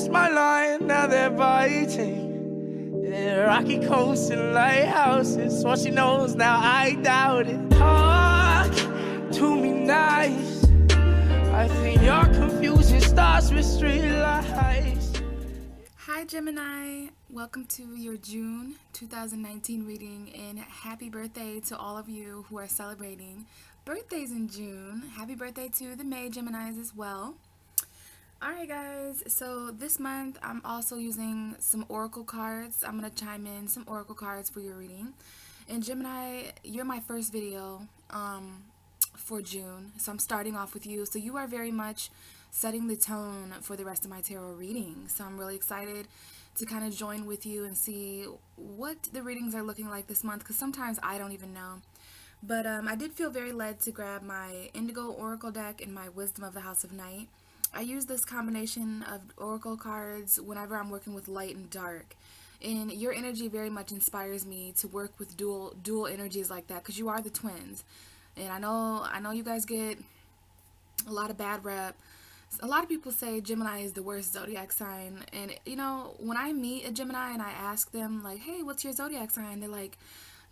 crossed my line, now they're biting. Yeah, rocky coasts and lighthouses. What she knows now, I doubt it. Talk to me nice. I think your confusion starts with street lights. Hi Gemini, welcome to your June 2019 reading, and happy birthday to all of you who are celebrating birthdays in June. Happy birthday to the May Geminis as well. Alright guys, so this month I'm also using some oracle cards. I'm going to chime in some oracle cards for your reading. And Gemini, you're my first video for June, so I'm starting off with you. So you are very much setting the tone for the rest of my tarot reading. So I'm really excited to kind of join with you and see what the readings are looking like this month, because sometimes I don't even know. But I did feel very led to grab my Indigo Oracle deck and my Wisdom of the House of Night. I use this combination of oracle cards whenever I'm working with light and dark. And your energy very much inspires me to work with dual energies like that, because you are the twins. And I know you guys get a lot of bad rep. A lot of people say Gemini is the worst zodiac sign, and you know, when I meet a Gemini and I ask them like, hey, what's your zodiac sign, they're like,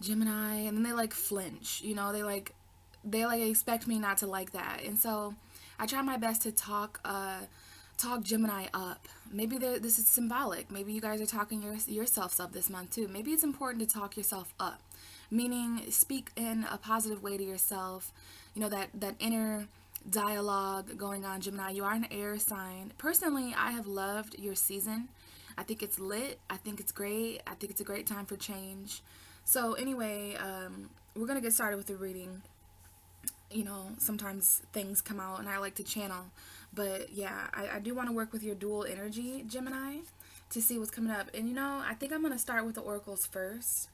Gemini, and then they like flinch, you know, they expect me not to like that. And so I try my best to talk Gemini up. Maybe this is symbolic. Maybe you guys are talking yourselves up this month too. Maybe it's important to talk yourself up, meaning speak in a positive way to yourself, you know, that inner dialogue going on. Gemini, you are an air sign. Personally, I have loved your season. I think it's lit. I think it's great. I think it's a great time for change. So anyway, we're gonna get started with the reading. You know, sometimes things come out and I like to channel, but yeah, I do want to work with your dual energy, Gemini, to see what's coming up. And you know, I think I'm gonna start with the oracles first.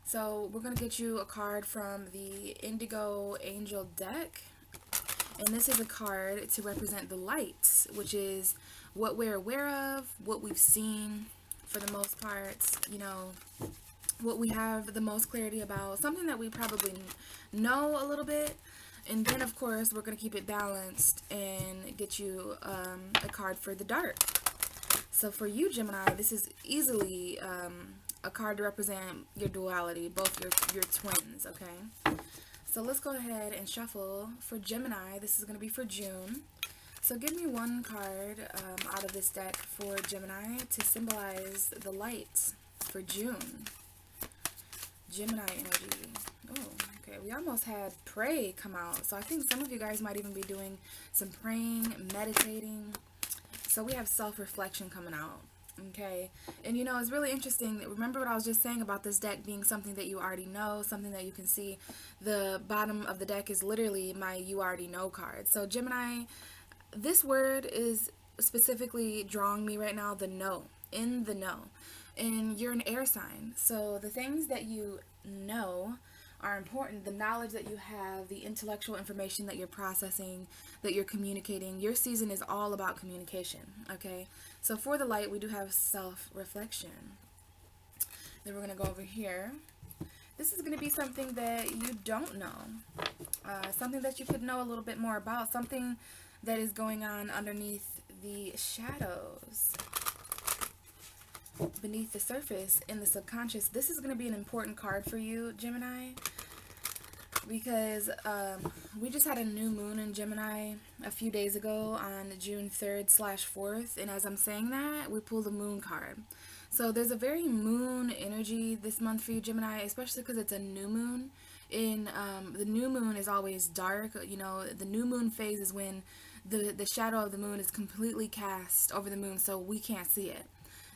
So we're gonna get you a card from the Indigo Angel deck. And this is a card to represent the light, which is what we're aware of, what we've seen for the most part, you know, what we have the most clarity about, something that we probably know a little bit. And then, of course, we're going to keep it balanced and get you a card for the dark. So for you, Gemini, this is easily a card to represent your duality, both your twins, okay? So let's go ahead and shuffle for Gemini. This is going to be for June. So give me one card out of this deck for Gemini to symbolize the light for June. Gemini energy. Oh, okay. We almost had pray come out. So I think some of you guys might even be doing some praying, meditating. So we have self-reflection coming out. Okay, and you know, it's really interesting. Remember what I was just saying about this deck being something that you already know, something that you can see. The bottom of the deck is literally my you already know card. So Gemini, this word is specifically drawing me right now, the know, in the know. And you're an air sign, so the things that you know are important. The knowledge that you have, the intellectual information that you're processing, that you're communicating. Your season is all about communication, okay? So for the light, we do have self-reflection. Then we're going to go over here. This is going to be something that you don't know. Something that you could know a little bit more about. Something that is going on underneath the shadows, beneath the surface, in the subconscious. This is going to be an important card for you, Gemini, because we just had a new moon in Gemini a few days ago on June 3rd/4th, and as I'm saying that, we pulled the moon card. So there's a very moon energy this month for you, Gemini, especially because it's a new moon. In the new moon is always dark. You know, the new moon phase is when the shadow of the moon is completely cast over the moon, so we can't see it.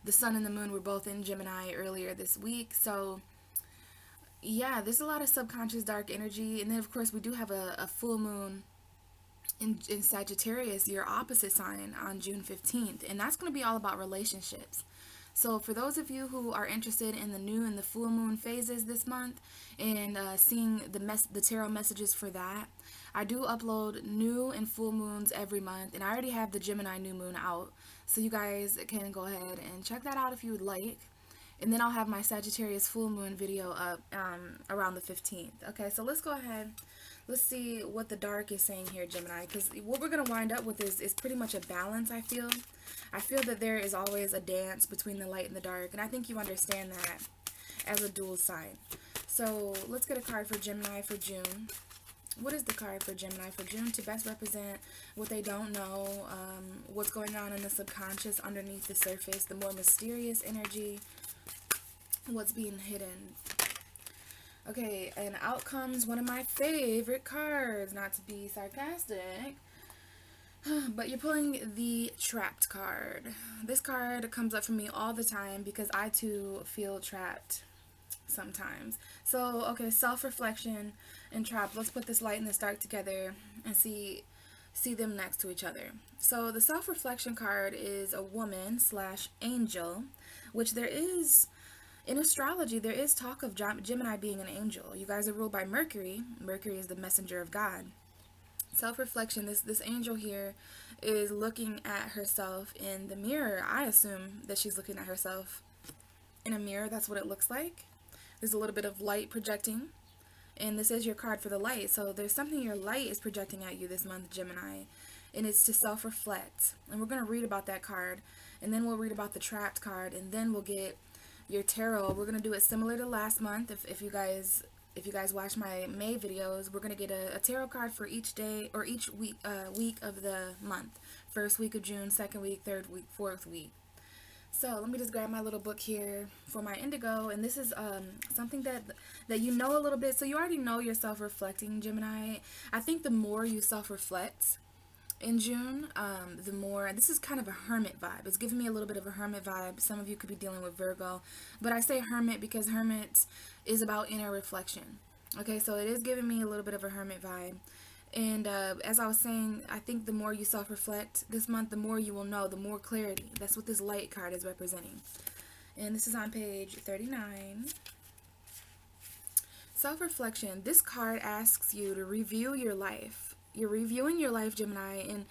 The sun and the moon were both in Gemini earlier this week, so yeah, there's a lot of subconscious dark energy. And then of course we do have a full moon in Sagittarius, your opposite sign, on June 15th, and that's going to be all about relationships. So for those of you who are interested in the new and the full moon phases this month and seeing the tarot messages for that, I do upload new and full moons every month, and I already have the Gemini new moon out, so you guys can go ahead and check that out if you would like. And then I'll have my Sagittarius full moon video up around the 15th. Okay, so let's go ahead. Let's see what the dark is saying here, Gemini, because what we're going to wind up with is pretty much a balance, I feel. I feel that there is always a dance between the light and the dark, and I think you understand that as a dual sign. So let's get a card for Gemini for June. What is the card for Gemini for June to best represent what they don't know, what's going on in the subconscious underneath the surface, the more mysterious energy, what's being hidden? Okay, and out comes one of my favorite cards, not to be sarcastic, but you're pulling the Trapped card. This card comes up for me all the time because I too feel trapped sometimes. So, okay, self-reflection and trapped. Let's put this light and this dark together and see them next to each other. So the self-reflection card is a woman / angel, which there is... In astrology, there is talk of Gemini being an angel. You guys are ruled by Mercury. Mercury is the messenger of God. Self-reflection, this angel here is looking at herself in the mirror. I assume that she's looking at herself in a mirror. That's what it looks like. There's a little bit of light projecting. And this is your card for the light. So there's something your light is projecting at you this month, Gemini. And it's to self-reflect. And we're going to read about that card. And then we'll read about the Trapped card. And then we'll get your tarot. We're going to do it similar to last month. If you guys watch my May videos, we're going to get a tarot card for each day or each week of the month. First week of June, second week, third week, fourth week. So let me just grab my little book here for my Indigo, and this is something that you know a little bit. So you already know you're self-reflecting, Gemini. I think the more you self-reflect in June, the more, this is kind of a hermit vibe. It's giving me a little bit of a hermit vibe. Some of you could be dealing with Virgo, but I say hermit because hermit is about inner reflection. Okay, so it is giving me a little bit of a hermit vibe. And as I was saying, I think the more you self-reflect this month, the more you will know, the more clarity. That's what this light card is representing. And this is on page 39. Self-reflection. This card asks you to review your life. You're reviewing your life, Gemini, and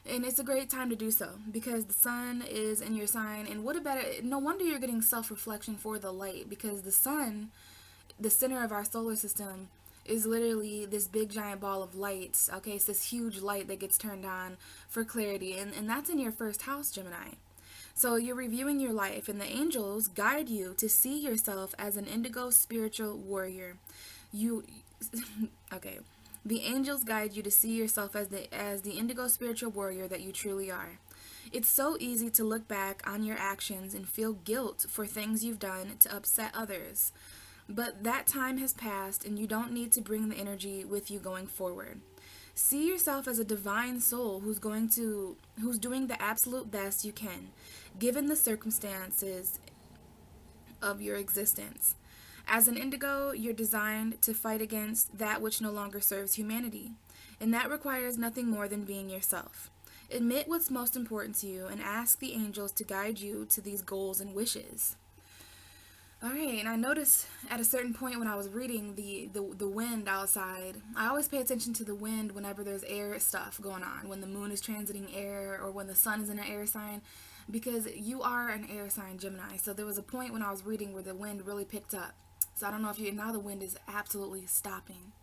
it's a great time to do so because the sun is in your sign. And what a better, no wonder you're getting self-reflection for the light, because the sun, the center of our solar system, is literally this big giant ball of light. Okay, it's this huge light that gets turned on for clarity, and that's in your first house, Gemini. So you're reviewing your life, and the angels guide you to see yourself as an indigo spiritual warrior. Okay. The angels guide you to see yourself as the indigo spiritual warrior that you truly are. It's so easy to look back on your actions and feel guilt for things you've done to upset others. But that time has passed, and you don't need to bring the energy with you going forward. See yourself as a divine soul who's doing the absolute best you can, given the circumstances of your existence. As an indigo, you're designed to fight against that which no longer serves humanity, and that requires nothing more than being yourself. Admit what's most important to you and ask the angels to guide you to these goals and wishes. Alright, and I noticed at a certain point when I was reading the wind outside, I always pay attention to the wind whenever there's air stuff going on, when the moon is transiting air or when the sun is in an air sign, because you are an air sign, Gemini. So there was a point when I was reading where the wind really picked up. So I don't know if now the wind is absolutely stopping.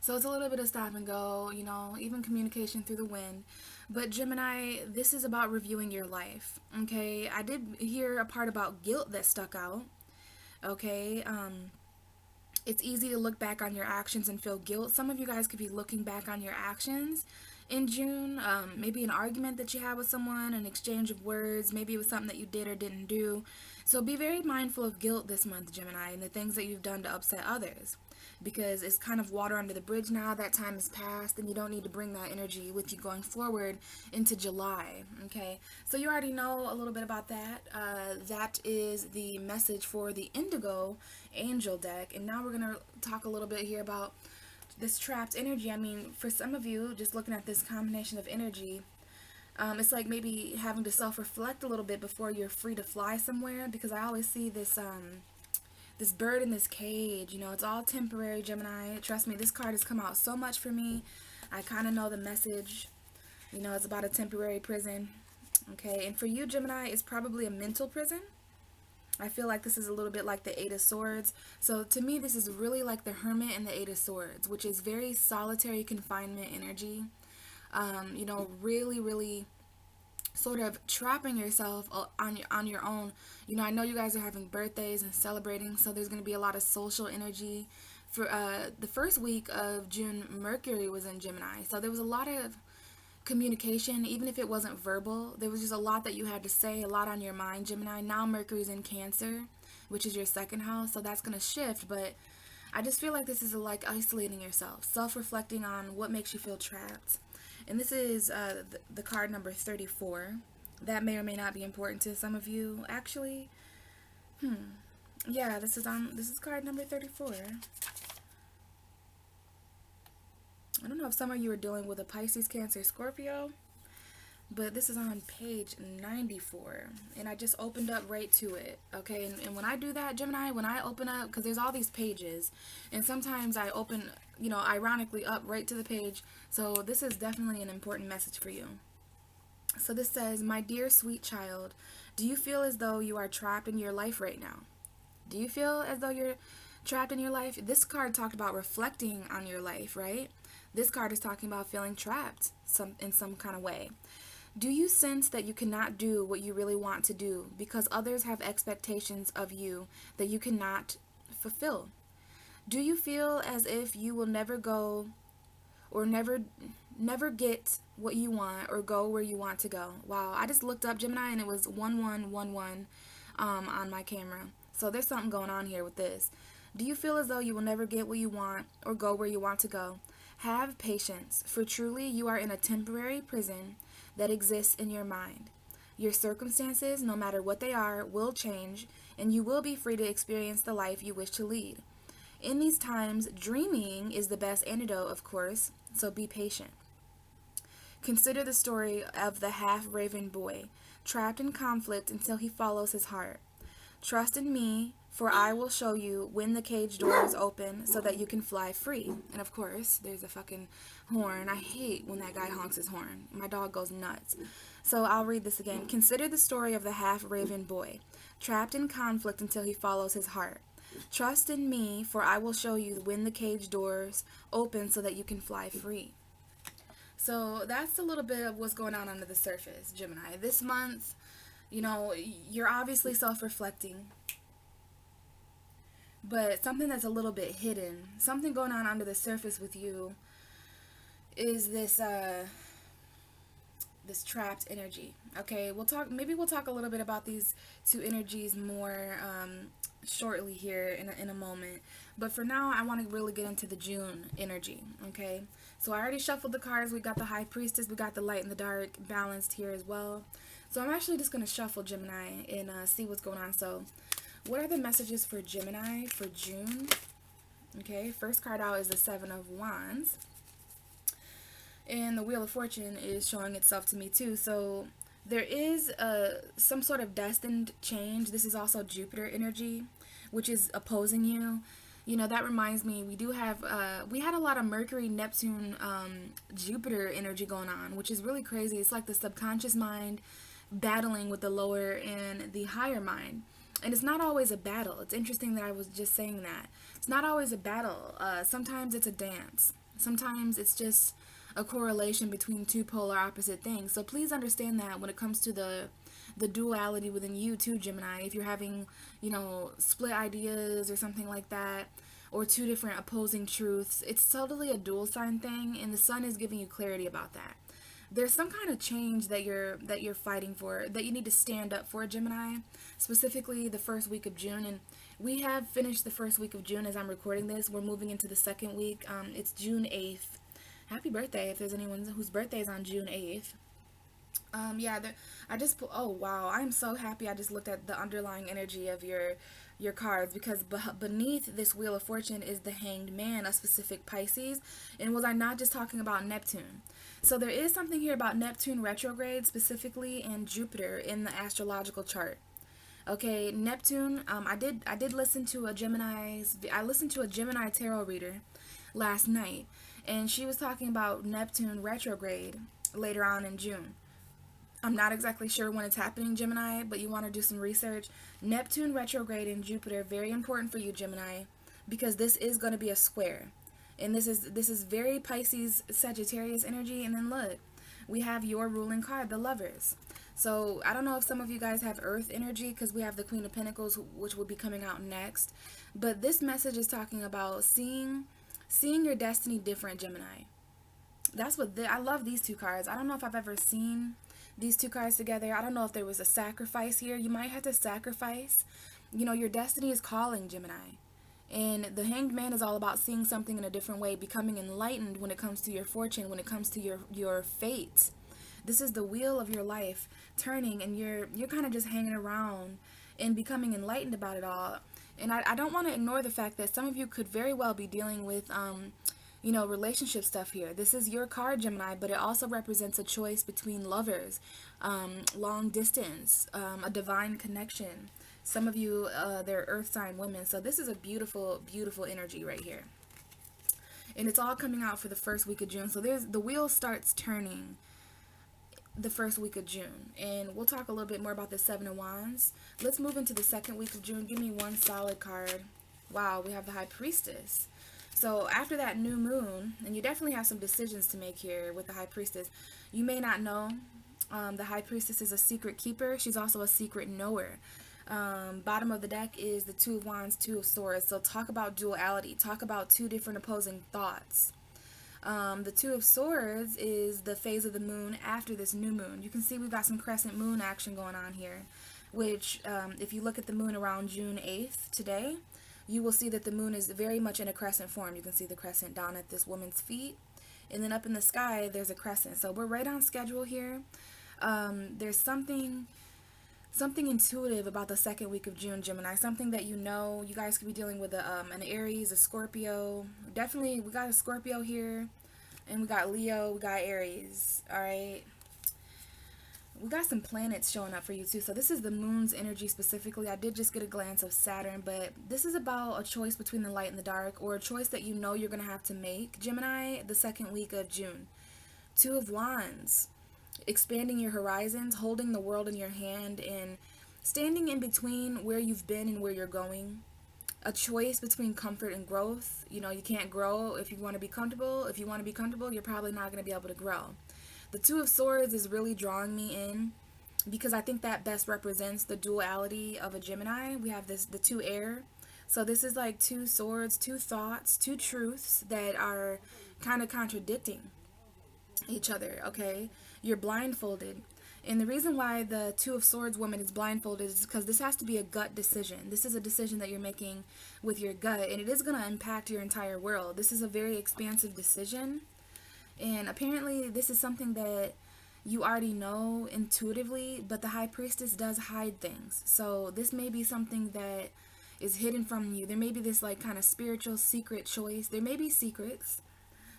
So it's a little bit of stop and go, even communication through the wind. But Gemini, this is about reviewing your life, okay? I did hear a part about guilt that stuck out, okay? It's easy to look back on your actions and feel guilt. Some of you guys could be looking back on your actions in June, maybe an argument that you had with someone, an exchange of words, maybe it was something that you did or didn't do. So be very mindful of guilt this month, Gemini, and the things that you've done to upset others, because it's kind of water under the bridge now. That time has passed, and you don't need to bring that energy with you going forward into July, okay? So you already know a little bit about that. That is the message for the Indigo Angel deck, and now we're going to talk a little bit here about this trapped energy. I mean, for some of you, just looking at this combination of energy, it's like maybe having to self-reflect a little bit before you're free to fly somewhere, because I always see this this bird in this cage. It's all temporary, Gemini. Trust me, this card has come out so much for me. I kind of know the message. It's about a temporary prison, okay? And for you, Gemini, it's probably a mental prison, I feel like this is a little bit like the Eight of Swords. So to me, this is really like the Hermit and the Eight of Swords, which is very solitary confinement energy. You know, really, really sort of trapping yourself on your own. You know, I know you guys are having birthdays and celebrating, so there's going to be a lot of social energy. For the first week of June, Mercury was in Gemini, so there was a lot of communication, even if it wasn't verbal. There was just a lot that you had to say, a lot on your mind, Gemini. Now Mercury's in Cancer, which is your second house, so that's going to shift, but I just feel like this is like isolating yourself, self-reflecting on what makes you feel trapped. And this is the card number 34. That may or may not be important to some of you. Actually, yeah, this is card number 34. I don't know if some of you are dealing with a Pisces, Cancer, Scorpio, but this is on page 94, and I just opened up right to it, okay? And when I do that, Gemini, when I open up, because there's all these pages, and sometimes I open, you know, ironically up right to the page, so this is definitely an important message for you. So this says, my dear sweet child, do you feel as though you are trapped in your life right now? Do you feel as though you're trapped in your life? This card talked about reflecting on your life, right? This card is talking about feeling trapped in some kind of way. Do you sense that you cannot do what you really want to do because others have expectations of you that you cannot fulfill? Do you feel as if you will never go or never get what you want or go where you want to go? Wow, I just looked up Gemini and it was 1111 on my camera. So there's something going on here with this. Do you feel as though you will never get what you want or go where you want to go? Have patience, for truly you are in a temporary prison that exists in your mind. Your circumstances, no matter what they are, will change, and you will be free to experience the life you wish to lead. In these times, dreaming is the best antidote, of course, so be patient. Consider the story of the half-raven boy, trapped in conflict until he follows his heart. Trust in me, for I will show you when the cage door is open so that you can fly free. And of course, there's a fucking horn. I hate when that guy honks his horn. My dog goes nuts. So I'll read this again. Consider the story of the half-raven boy, trapped in conflict until he follows his heart. Trust in me, for I will show you when the cage doors open so that you can fly free. So that's a little bit of what's going on under the surface, Gemini. This month, you know, you're obviously self-reflecting, but something that's a little bit hidden, something going on under the surface with you is this this trapped energy. Okay, maybe we'll talk a little bit about these two energies more shortly here in a moment. But for now, I want to really get into the June energy, okay? So I already shuffled the cards. We got the High Priestess, we got the Light and the Dark balanced here as well. So I'm actually just going to shuffle Gemini and see what's going on. So what are the messages for Gemini for June? Okay, first card out is the Seven of Wands. And the Wheel of Fortune is showing itself to me too. So there is some sort of destined change. This is also Jupiter energy, which is opposing you. You know, that reminds me, we had a lot of Mercury, Neptune, Jupiter energy going on, which is really crazy. It's like the subconscious mind battling with the lower and the higher mind. And it's not always a battle. It's interesting that I was just saying that. It's not always a battle. Sometimes it's a dance. Sometimes it's just a correlation between two polar opposite things. So please understand that when it comes to the duality within you too, Gemini. If you're having, you know, split ideas or something like that, or two different opposing truths, it's totally a dual sign thing, and the sun is giving you clarity about that. There's some kind of change that you're fighting for, that you need to stand up for, Gemini, specifically the first week of June. And we have finished the first week of June as I'm recording this. We're moving into the second week. It's June 8th. Happy birthday if there's anyone whose birthday is on June 8th. Yeah, oh wow, I'm so happy I just looked at the underlying energy of your cards, because beneath this Wheel of Fortune is the Hanged Man, a specific Pisces. And was I not just talking about Neptune? So there is something here about Neptune retrograde specifically, and Jupiter in the astrological chart. Okay, Neptune, I did listen to a Gemini tarot reader last night, and she was talking about Neptune retrograde later on in June. I'm not exactly sure when it's happening, Gemini, but you want to do some research. Neptune retrograde in Jupiter, very important for you, Gemini, because this is going to be a square. And this is very Pisces Sagittarius energy. And then look, we have your ruling card, the Lovers. So I don't know if some of you guys have Earth energy, because we have the Queen of Pentacles, which will be coming out next. But this message is talking about seeing your destiny different, Gemini. That's what I love these two cards. I don't know if I've ever seen these two cards together. I don't know if there was a sacrifice here. You might have to sacrifice. You know, your destiny is calling, Gemini. And the Hanged Man is all about seeing something in a different way, becoming enlightened when it comes to your fortune, when it comes to your fate. This is the wheel of your life turning, and you're kind of just hanging around and becoming enlightened about it all. And I don't want to ignore the fact that some of you could very well be dealing with you know, relationship stuff here. This is your card, Gemini, but it also represents a choice between lovers, long distance, a divine connection. Some of you, they're earth sign women. So this is a beautiful, beautiful energy right here. And it's all coming out for the first week of June. So the wheel starts turning the first week of June. And we'll talk a little bit more about the Seven of Wands. Let's move into the second week of June. Give me one solid card. Wow, we have the High Priestess. So after that new moon, and you definitely have some decisions to make here with the High Priestess. You may not know, the High Priestess is a secret keeper. She's also a secret knower. Bottom of the deck is the Two of Wands, Two of Swords. So talk about duality. Talk about two different opposing thoughts. The Two of Swords is the phase of the moon after this new moon. You can see we've got some crescent moon action going on here, which if you look at the moon around June 8th today, you will see that the moon is very much in a crescent form. You can see the crescent down at this woman's feet, and then up in the sky there's a crescent. So we're right on schedule here. There's something intuitive about the second week of June, Gemini. Something that you know. You guys could be dealing with an Aries, a Scorpio. Definitely, we got a Scorpio here, and we got Leo, we got Aries. All right. We got some planets showing up for you too. So this is the moon's energy specifically. I did just get a glance of Saturn, but this is about a choice between the light and the dark, or a choice that you know you're going to have to make, Gemini, the second week of June. Two of Wands. Expanding your horizons, holding the world in your hand, and standing in between where you've been and where you're going. A choice between comfort and growth. You know, you can't grow if you want to be comfortable. If you want to be comfortable, you're probably not going to be able to grow. The Two of Swords is really drawing me in because I think that best represents the duality of a Gemini. We have the two air. So this is like two swords, two thoughts, two truths that are kind of contradicting each other, okay? You're blindfolded. And the reason why the Two of Swords woman is blindfolded is because this has to be a gut decision. This is a decision that you're making with your gut, and it is going to impact your entire world. This is a very expansive decision. And apparently this is something that you already know intuitively, but the High Priestess does hide things. So this may be something that is hidden from you. There may be this like kind of spiritual secret choice. There may be secrets.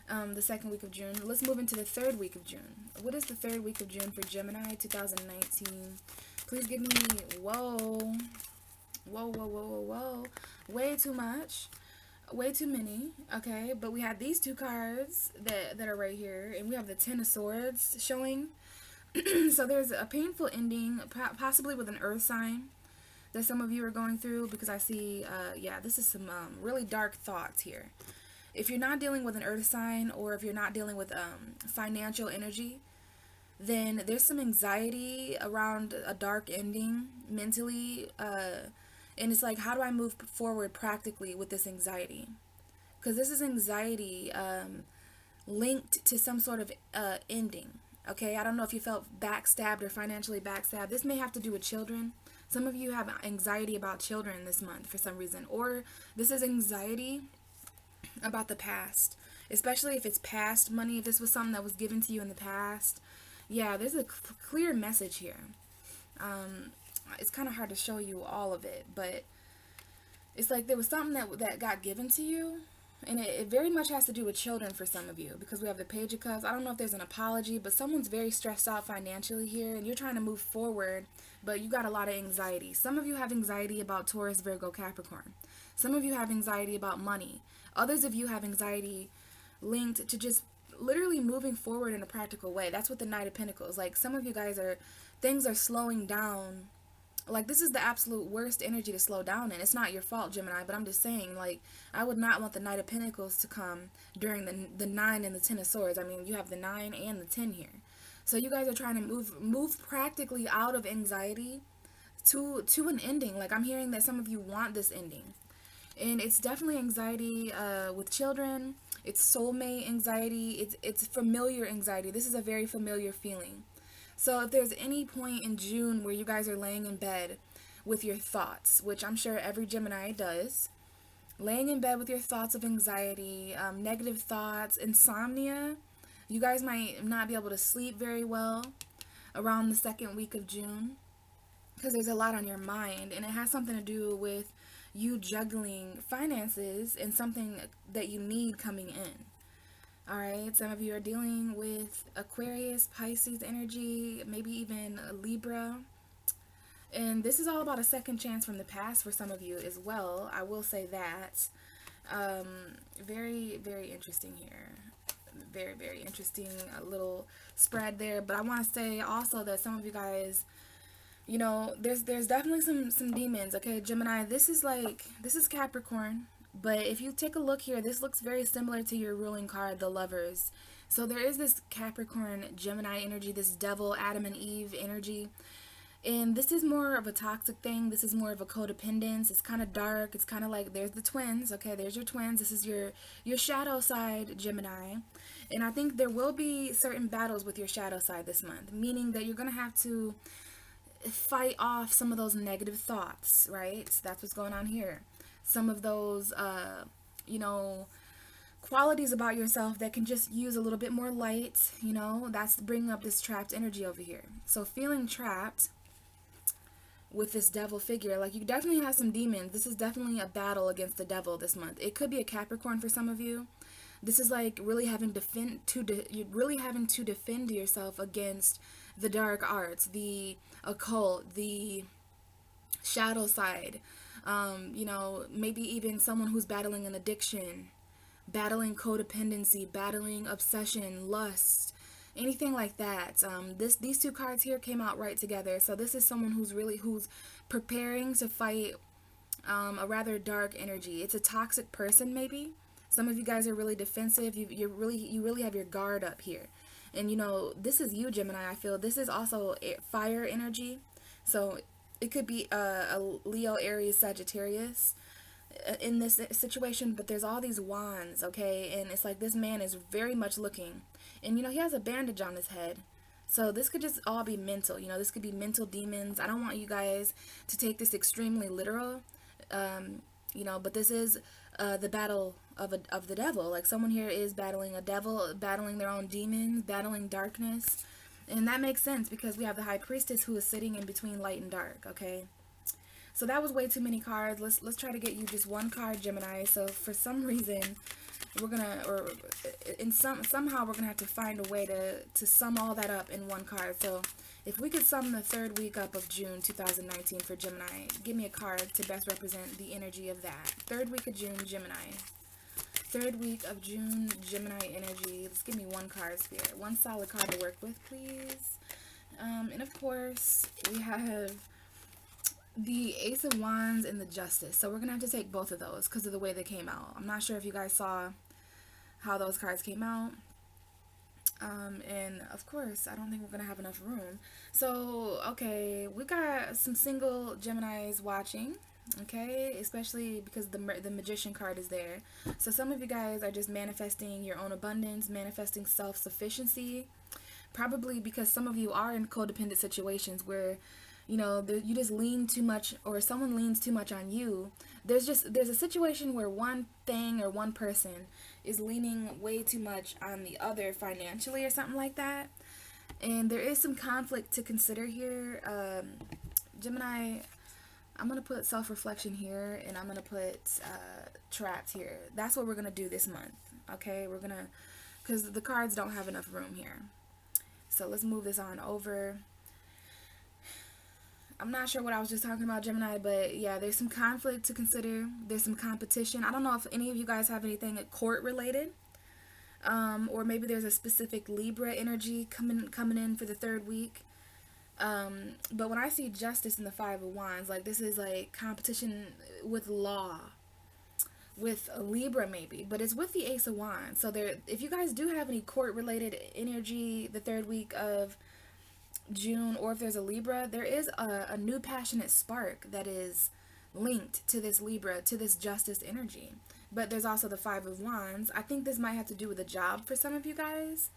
The second week of June. Let's move into the third week of June. What is the third week of June for Gemini 2019? Please give me, whoa. Way too much. Way too many, okay? But we have these two cards that are right here, and we have the Ten of Swords showing. So there's a painful ending, possibly with an earth sign that some of you are going through, because I see, yeah, this is some really dark thoughts here. If you're not dealing with an earth sign, or if you're not dealing with financial energy, then there's some anxiety around a dark ending mentally, and it's like, how do I move forward practically with this anxiety? Because this is anxiety linked to some sort of ending, okay? I don't know if you felt backstabbed or financially backstabbed. This may have to do with children. Some of you have anxiety about children this month for some reason, or this is anxiety about the past, especially if it's past money. If this was something that was given to you in the past, yeah, there's a clear message here. It's kind of hard to show you all of it, but it's like there was something that got given to you, and it very much has to do with children for some of you, because we have the Page of Cups. I don't know if there's an apology, but someone's very stressed out financially here, and you're trying to move forward, but you got a lot of anxiety. Some of you have anxiety about Taurus, Virgo, Capricorn. Some of you have anxiety about money. Others of you have anxiety linked to just literally moving forward in a practical way. That's what the Knight of Pentacles. Like, some of you guys things are slowing down. Like, this is the absolute worst energy to slow down in. It's not your fault, Gemini, but I'm just saying, like, I would not want the Knight of Pentacles to come during the 9 and the 10 of Swords. I mean, you have the 9 and the 10 here. So you guys are trying to move practically out of anxiety to an ending. Like, I'm hearing that some of you want this ending. And it's definitely anxiety with children. It's soulmate anxiety. It's familiar anxiety. This is a very familiar feeling. So if there's any point in June where you guys are laying in bed with your thoughts, which I'm sure every Gemini does, laying in bed with your thoughts of anxiety, negative thoughts, insomnia, you guys might not be able to sleep very well around the second week of June because there's a lot on your mind, and it has something to do with you juggling finances and something that you need coming in. All right, some of you are dealing with Aquarius, Pisces energy, maybe even Libra. And this is all about a second chance from the past for some of you as well. I will say that. Very, very interesting here. Very, very interesting little spread there. But I want to say also that some of you guys, you know, there's definitely some demons. Okay, Gemini, this is Capricorn. But if you take a look here, this looks very similar to your ruling card, the Lovers. So there is this Capricorn Gemini energy, this devil Adam and Eve energy. And this is more of a toxic thing. This is more of a codependence. It's kind of dark. It's kind of like, there's the twins. Okay, there's your twins. This is your shadow side, Gemini. And I think there will be certain battles with your shadow side this month, meaning that you're going to have to fight off some of those negative thoughts, right? That's what's going on here. Some of those, you know, qualities about yourself that can just use a little bit more light, you know, that's bringing up this trapped energy over here. So feeling trapped with this devil figure, like, you definitely have some demons. This is definitely a battle against the devil this month. It could be a Capricorn for some of you. This is like really having to defend yourself against the dark arts, the occult, the shadow side. You know, maybe even someone who's battling an addiction, battling codependency, battling obsession, lust, anything like that. These two cards here came out right together. So this is someone who's preparing to fight a rather dark energy. It's a toxic person, maybe. Some of you guys are really defensive. You really have your guard up here. And you know, this is you, Gemini. I feel this is also fire energy. So it could be a Leo, Aries, Sagittarius in this situation, but there's all these wands, okay? And it's like this man is very much looking. And, you know, he has a bandage on his head. So this could just all be mental. You know, this could be mental demons. I don't want you guys to take this extremely literal, you know, but this is the battle of the devil. Like, someone here is battling a devil, battling their own demons, battling darkness. And that makes sense because we have the High Priestess who is sitting in between light and dark, okay? So that was way too many cards. Let's try to get you just one card, Gemini. So for some reason, somehow we're gonna have to find a way to sum all that up in one card. So if we could sum the third week up of June 2019 for Gemini, give me a card to best represent the energy of that. Third week of June, Gemini. Third week of June, Gemini energy. Let's give me one card, Spirit. One solid card to work with, please. And of course, we have the Ace of Wands and the Justice. So we're going to have to take both of those because of the way they came out. I'm not sure if you guys saw how those cards came out. And of course, I don't think we're going to have enough room. So, okay, we got some single Geminis watching. Okay, especially because the Magician card is there. So some of you guys are just manifesting your own abundance, manifesting self-sufficiency. Probably because some of you are in codependent situations where, you know, you just lean too much, or someone leans too much on you. There's a situation where one thing or one person is leaning way too much on the other financially or something like that. And there is some conflict to consider here. Gemini, I'm going to put self-reflection here, and I'm going to put trapped here. That's what we're going to do this month, okay? We're going to, because the cards don't have enough room here. So let's move this on over. I'm not sure what I was just talking about, Gemini, but yeah, there's some conflict to consider. There's some competition. I don't know if any of you guys have anything court related. Or maybe there's a specific Libra energy coming in for the third week. But when I see justice in the Five of Wands, like this is like competition with law, with a Libra maybe, but it's with the Ace of Wands. So there, if you guys do have any court related energy the third week of June, or if there's a Libra, there is a new passionate spark that is linked to this Libra, to this justice energy. But there's also the Five of Wands. I think this might have to do with a job for some of you guys.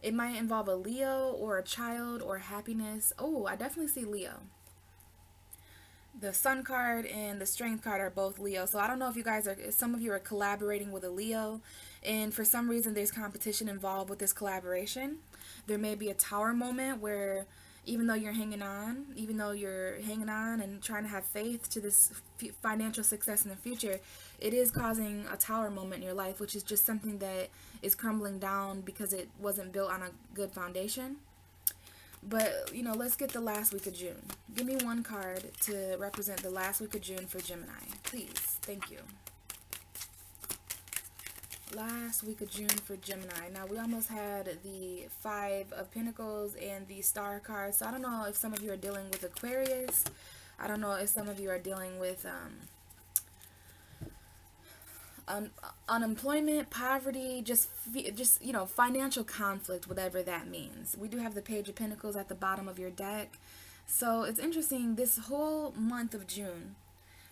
It might involve a Leo or a child or happiness. Oh, I definitely see Leo. The Sun card and the Strength card are both Leo. So I don't know if you guys are, some of you are collaborating with a Leo, and for some reason there's competition involved with this collaboration. There may be a Tower moment where even though you're hanging on, and trying to have faith to this financial success in the future, it is causing a Tower moment in your life, which is just something that is crumbling down because it wasn't built on a good foundation. But, you know, let's get the last week of June. Give me one card to represent the last week of June for Gemini. Please. Thank you. Last week of June for Gemini. Now, we almost had the Five of Pentacles and the Star card. So, I don't know if some of you are dealing with Aquarius. I don't know if some of you are dealing with unemployment, poverty, just you know, financial conflict, whatever that means. We do have the Page of Pentacles at the bottom of your deck. So it's interesting, this whole month of June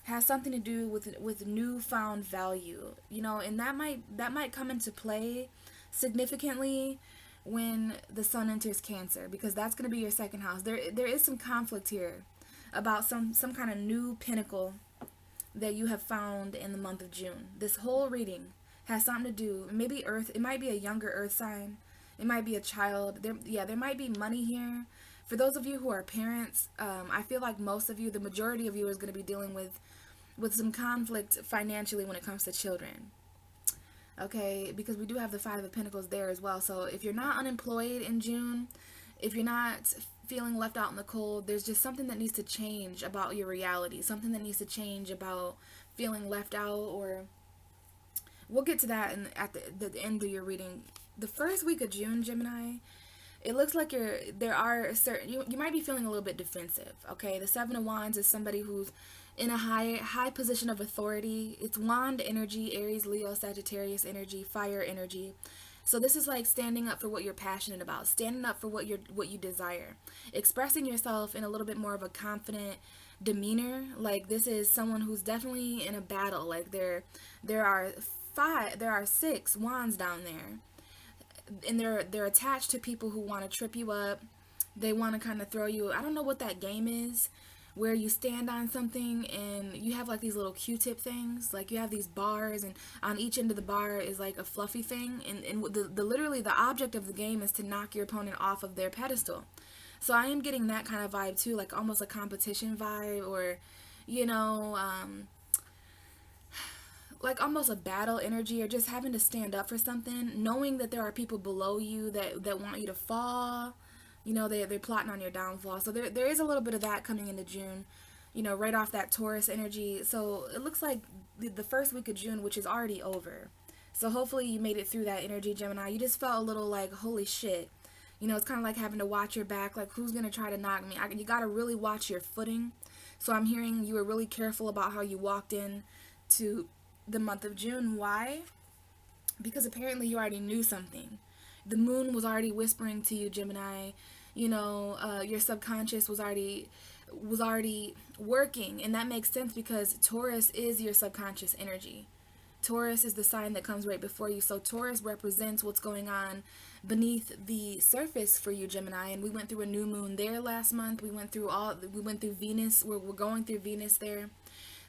has something to do with newfound value, you know, and that might come into play significantly when the Sun enters Cancer, because that's going to be your second house. There is some conflict here about some kind of new pinnacle that you have found in the month of June. This whole reading has something to do, maybe Earth, it might be a younger Earth sign, it might be a child, there might be money here. For those of you who are parents, I feel like most of you, the majority of you, is going to be dealing with some conflict financially when it comes to children. Okay, because we do have the Five of Pentacles there as well. So if you're not unemployed in June, if you're not feeling left out in the cold, there's just something that needs to change about your reality, something that needs to change about feeling left out, or we'll get to that at the end of your reading. The first week of June, Gemini, it looks like you might be feeling a little bit defensive. Okay, the Seven of Wands is somebody who's in a high position of authority. It's wand energy, Aries, Leo, Sagittarius energy, fire energy. So this is like standing up for what you're passionate about, standing up for what you desire, expressing yourself in a little bit more of a confident demeanor. Like this is someone who's definitely in a battle. Like there are 6 wands down there, and they're attached to people who want to trip you up. They want to kind of throw you. I don't know what that game is, where you stand on something and you have like these little Q-tip things, like you have these bars, and on each end of the bar is like a fluffy thing, and literally the object of the game is to knock your opponent off of their pedestal. So I am getting that kind of vibe too, like almost a competition vibe, or you know, like almost a battle energy, or just having to stand up for something, knowing that there are people below you that want you to fall. You know, they're plotting on your downfall. So there is a little bit of that coming into June, you know, right off that Taurus energy. So it looks like the first week of June, which is already over. So hopefully you made it through that energy, Gemini. You just felt a little like, holy shit. You know, it's kind of like having to watch your back. Like, who's going to try to knock me? You got to really watch your footing. So I'm hearing you were really careful about how you walked in to the month of June. Why? Because apparently you already knew something. The moon was already whispering to you, Gemini. You know, your subconscious was already working, and that makes sense because Taurus is your subconscious energy. Taurus is the sign that comes right before you. So Taurus represents what's going on beneath the surface for you, Gemini. And we went through a new moon there last month. We went through Venus. We're going through Venus there.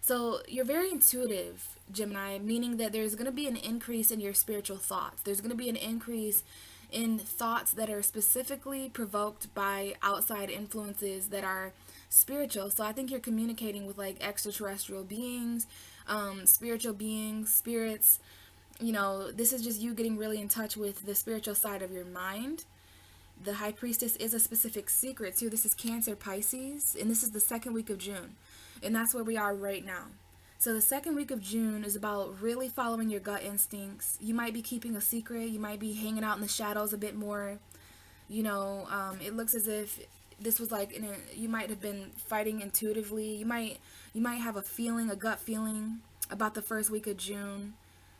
So you're very intuitive, Gemini, meaning that there's going to be an increase in your spiritual thoughts. There's going to be an increase in thoughts that are specifically provoked by outside influences that are spiritual. So I think you're communicating with like extraterrestrial beings, spiritual beings, spirits. You know, this is just you getting really in touch with the spiritual side of your mind. The High Priestess is a specific secret too. This is Cancer, Pisces, and this is the second week of June. And that's where we are right now. So the second week of June is about really following your gut instincts. You might be keeping a secret. You might be hanging out in the shadows a bit more. It looks as if this was like you might have been fighting intuitively. You might have a gut feeling about the first week of June.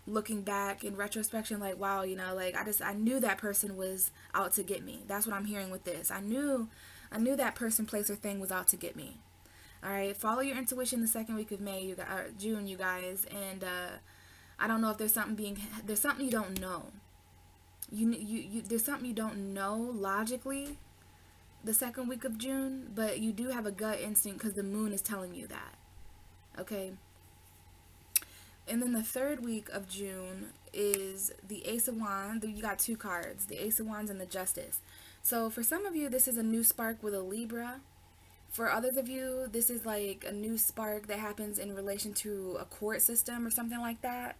Looking back in retrospection, like, wow, like I knew that person was out to get me. That's what I'm hearing with this. I knew that person, place, or thing was out to get me. All right, follow your intuition the second week of June, you guys. And I don't know if there's something you don't know. There's something you don't know logically the second week of June, but you do have a gut instinct because the moon is telling you that. Okay. And then the third week of June is the Ace of Wands. You got two cards, the Ace of Wands and the Justice. So for some of you, this is a new spark with a Libra. For others of you, this is like a new spark that happens in relation to a court system or something like that.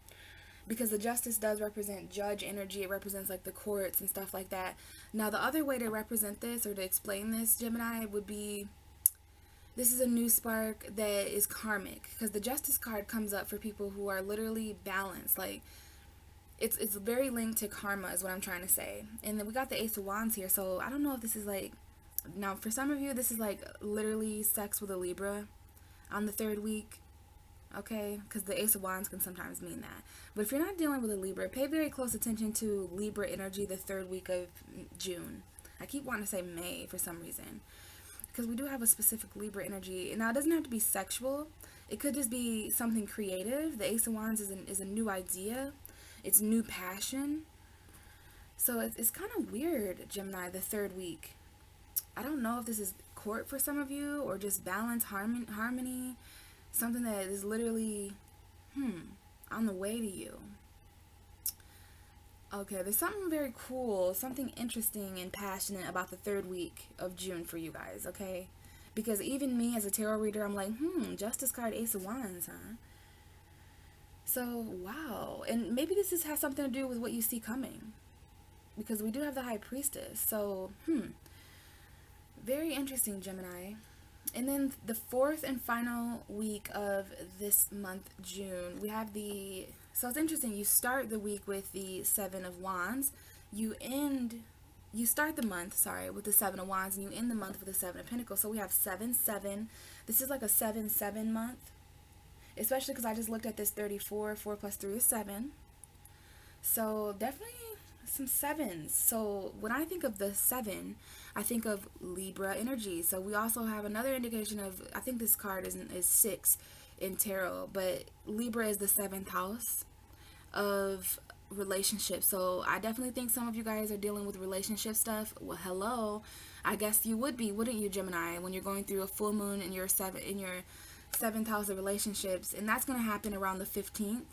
Because the Justice does represent judge energy. It represents like the courts and stuff like that. Now, the other way to represent this or to explain this, Gemini, would be this is a new spark that is karmic. Because the Justice card comes up for people who are literally balanced. Like, it's very linked to karma is what I'm trying to say. And then we got the Ace of Wands here. So I don't know if this is like... Now, for some of you, this is like literally sex with a Libra on the third week. Okay, because the Ace of Wands can sometimes mean that. But if you're not dealing with a Libra, pay very close attention to Libra energy the third week of June. I keep wanting to say May for some reason, because we do have a specific Libra energy. Now, it doesn't have to be sexual. It could just be something creative. The Ace of Wands is a new idea. It's new passion. So it's kind of weird, Gemini, the third week. I don't know if this is court for some of you or just balance, harmony. Something that is literally, on the way to you. Okay, there's something very cool, something interesting and passionate about the third week of June for you guys, okay? Because even me as a tarot reader, I'm like, Justice card, Ace of Wands, huh? So, wow. And maybe this has something to do with what you see coming. Because we do have the High Priestess. So, very interesting, Gemini. And then the fourth and final week of this month, June, we have so it's interesting, you start the week with the Seven of Wands, you start the month, with the Seven of Wands, and you end the month with the Seven of Pentacles. So we have 7-7. This is like a 7-7 month, especially because I just looked at this 34, 4 plus 3 is 7. So definitely some sevens. So when I think of the 7, I think of Libra energy. So we also have another indication of, I think this card is 6 in tarot, but Libra is the 7th house of relationships. So I definitely think some of you guys are dealing with relationship stuff. Well, hello. I guess you would be, wouldn't you, Gemini, when you're going through a full moon in your 7th house of relationships, and that's going to happen around the 15th.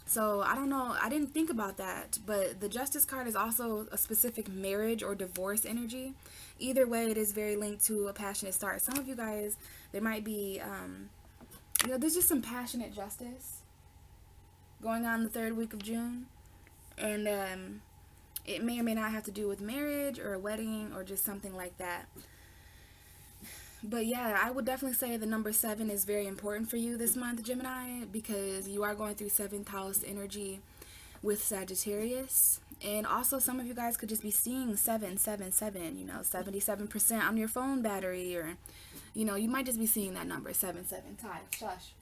So, I don't know, I didn't think about that, but the Justice card is also a specific marriage or divorce energy. Either way, it is very linked to a passionate start. Some of you guys, there might be, there's just some passionate justice going on the third week of June, and it may or may not have to do with marriage or a wedding or just something like that. But yeah, I would definitely say the number 7 is very important for you this month, Gemini, because you are going through 7th house energy with Sagittarius. And also some of you guys could just be seeing 777, 77% on your phone battery, or, you might just be seeing that number, 77. Ty, shush.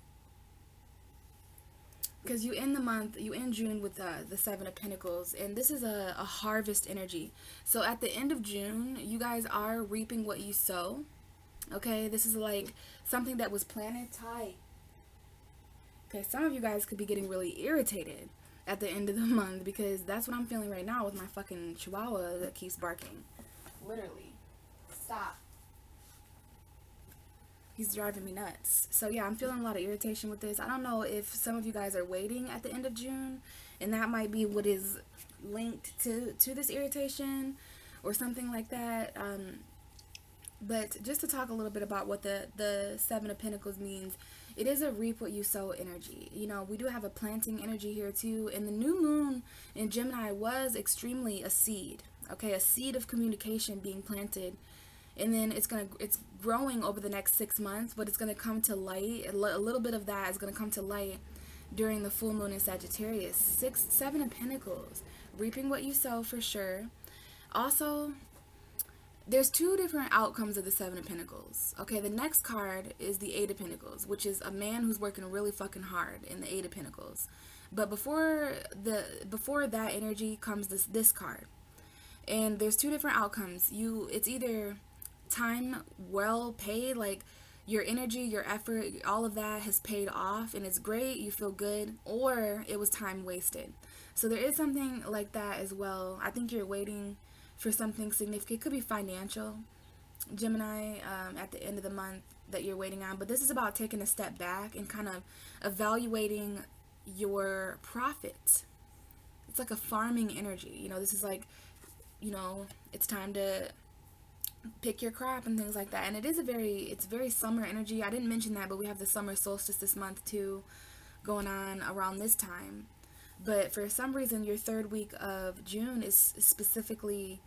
Because you end June with the 7 of Pentacles, and this is a harvest energy. So at the end of June, you guys are reaping what you sow. Okay, this is like something that was planted. Okay, some of you guys could be getting really irritated at the end of the month, because that's what I'm feeling right now with my fucking chihuahua that keeps barking. Literally. Stop. He's driving me nuts. So yeah, I'm feeling a lot of irritation with this. I don't know if some of you guys are waiting at the end of June, and that might be what is linked to this irritation or something like that. But just to talk a little bit about what the 7 of Pentacles means, it is a reap what you sow energy. We do have a planting energy here too. And the new moon in Gemini was extremely a seed. Okay, a seed of communication being planted and then it's growing over the next 6 months, but it's gonna come to light. A little bit of that is gonna come to light during the full moon in Sagittarius. 7 of Pentacles, reaping what you sow for sure. Also, there's 2 different outcomes of the 7 of Pentacles. Okay, the next card is the 8 of Pentacles, which is a man who's working really fucking hard in the 8 of Pentacles. But before that energy comes this card. And there's 2 different outcomes. It's either time well paid, like your energy, your effort, all of that has paid off and it's great, you feel good, or it was time wasted. So there is something like that as well. I think you're waiting for something significant. It could be financial, Gemini, at the end of the month that you're waiting on. But this is about taking a step back and kind of evaluating your profits. It's like a farming energy. You know, this is like, you know, it's time to pick your crop and things like that. And it's very summer energy. I didn't mention that, but we have the summer solstice this month too, going on around this time. But for some reason, your 3rd week of June is specifically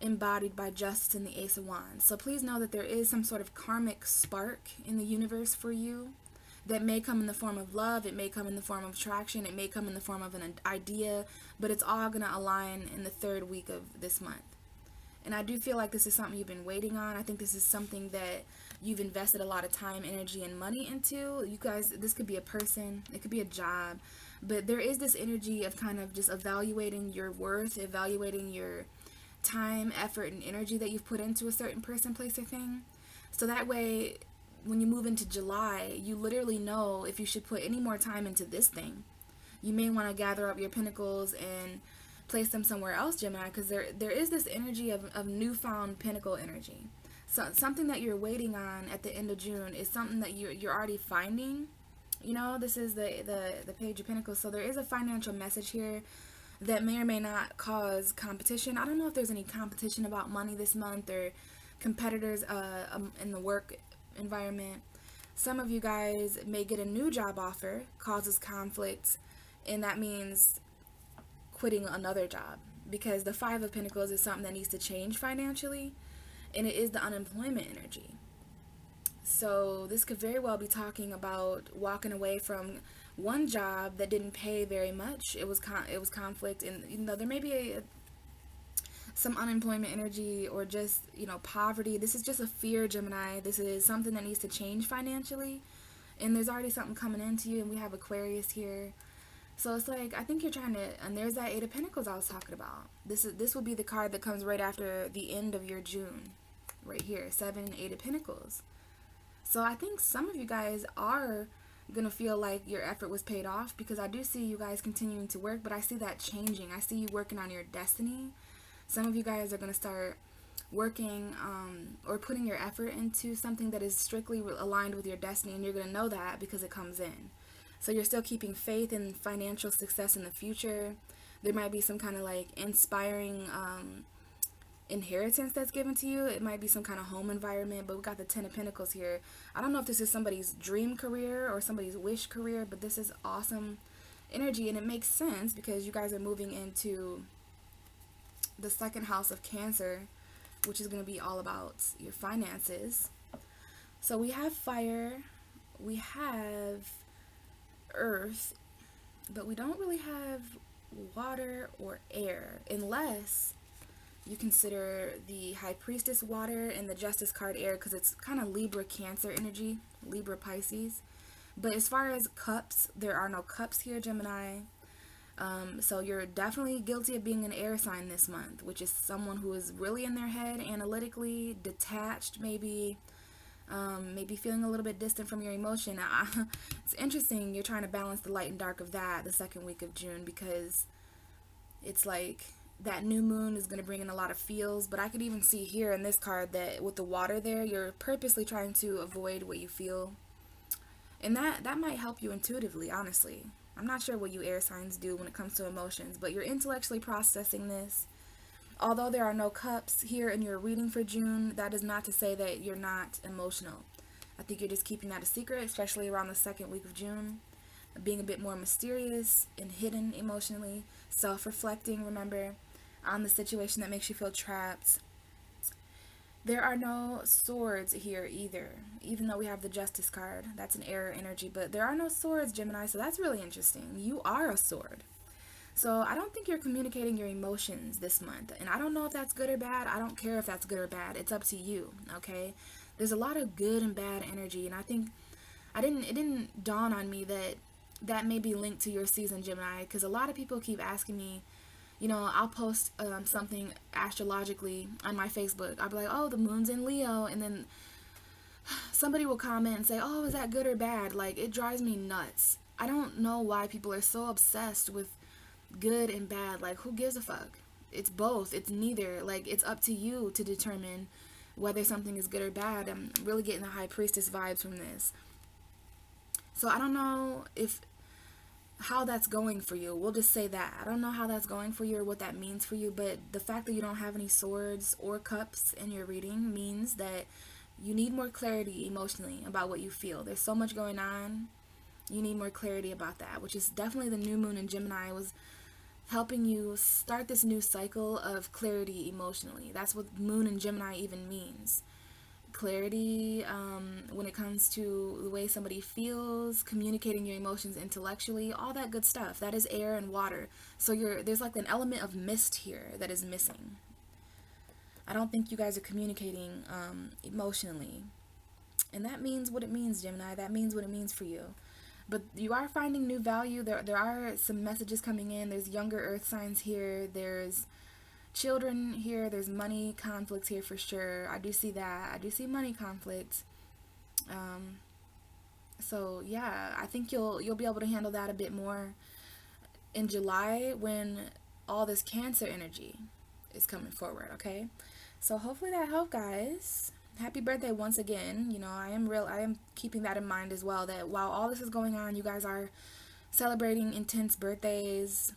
embodied by Justice and the Ace of Wands. So please know that there is some sort of karmic spark in the universe for you that may come in the form of love, it may come in the form of attraction, it may come in the form of an idea, but it's all going to align in the 3rd week of this month. And I do feel like this is something you've been waiting on. I think this is something that you've invested a lot of time, energy, and money into. You guys, this could be a person, it could be a job, but there is this energy of kind of just evaluating your worth, evaluating your time, effort, and energy that you've put into a certain person, place, or thing. So that way, when you move into July, you literally know if you should put any more time into this thing. You may want to gather up your pentacles and place them somewhere else, Gemini, because there is this energy of newfound pentacle energy. So something that you're waiting on at the end of June is something that you're already finding. You know, this is the Page of Pentacles, so there is a financial message here that may or may not cause competition. I don't know if there's any competition about money this month or competitors in the work environment. Some of you guys may get a new job offer, causes conflict, and that means quitting another job, because the 5 of Pentacles is something that needs to change financially, and it is the unemployment energy. So this could very well be talking about walking away from one job that didn't pay very much. It was conflict, and you know, there may be some unemployment energy, or just, you know, poverty. This is just a fear, Gemini. This is something that needs to change financially, and there's already something coming into you, and we have Aquarius here. So it's like, I think you're trying to, and there's that 8 of Pentacles I was talking about. This will be the card that comes right after the end of your June, right here, 7 and 8 of Pentacles. So I think some of you guys are gonna feel like your effort was paid off, because I do see you guys continuing to work, but I see that changing. I see you working on your destiny. Some of you guys are gonna start working or putting your effort into something that is strictly aligned with your destiny, and you're gonna know that because it comes in. So you're still keeping faith in financial success in the future. There might be some kind of like inspiring inheritance that's given to you. It might be some kind of home environment, but we got the 10 of Pentacles here. I don't know if this is somebody's dream career or somebody's wish career, but this is awesome energy, and it makes sense because you guys are moving into the 2nd house of Cancer, which is going to be all about your finances. So we have fire, we have earth, but we don't really have water or air, unless you consider the High Priestess water and the Justice card air, because it's kind of Libra Cancer energy, Libra Pisces. But as far as cups, there are no cups here, Gemini. So you're definitely guilty of being an air sign this month, which is someone who is really in their head, analytically, detached, maybe feeling a little bit distant from your emotion. It's interesting, you're trying to balance the light and dark of that the 2nd week of June, because it's like that new moon is going to bring in a lot of feels. But I could even see here in this card that with the water there, you're purposely trying to avoid what you feel, and that might help you intuitively, honestly. I'm not sure what you air signs do when it comes to emotions, but you're intellectually processing this. Although there are no cups here in your reading for June, that is not to say that you're not emotional. I think you're just keeping that a secret, especially around the 2nd week of June. Being a bit more mysterious and hidden emotionally. Self-reflecting, remember, on the situation that makes you feel trapped. There are no swords here either, even though we have the Justice card. That's an air energy, but there are no swords, Gemini, so that's really interesting. You are a sword. So I don't think you're communicating your emotions this month. And I don't know if that's good or bad. I don't care if that's good or bad. It's up to you, okay? There's a lot of good and bad energy, and I think it didn't dawn on me that that may be linked to your season, Gemini, because a lot of people keep asking me, you know, I'll post something astrologically on my Facebook. I'll be like, oh, the moon's in Leo, and then somebody will comment and say, oh, is that good or bad? Like, it drives me nuts. I don't know why people are so obsessed with good and bad. Like, who gives a fuck? It's both. It's neither. Like, it's up to you to determine whether something is good or bad. I'm really getting the High Priestess vibes from this. So I don't know how that's going for you. We'll just say that. I don't know how that's going for you or what that means for you, but the fact that you don't have any swords or cups in your reading means that you need more clarity emotionally about what you feel. There's so much going on. You need more clarity about that, which is definitely the new moon in Gemini was helping you start this new cycle of clarity emotionally. That's what moon in Gemini even means. Clarity when it comes to the way somebody feels, communicating your emotions intellectually, all that good stuff. That is air and water. So there's like an element of mist here that is missing. I don't think you guys are communicating emotionally. And that means what it means, Gemini. That means what it means for you. But you are finding new value. There are some messages coming in. There's younger earth signs here. There's children here. There's money conflicts here for sure. I do see that. I do see money conflicts. So yeah, I think you'll be able to handle that a bit more in July when all this Cancer energy is coming forward, okay? So hopefully that helped, guys. Happy birthday once again. You know, I am keeping that in mind as well, that while all this is going on, you guys are celebrating intense birthdays.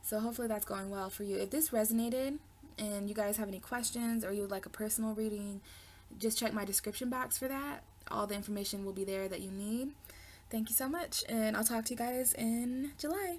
So hopefully that's going well for you. If this resonated and you guys have any questions or you would like a personal reading, just check my description box for that. All the information will be there that you need. Thank you so much, and I'll talk to you guys in July.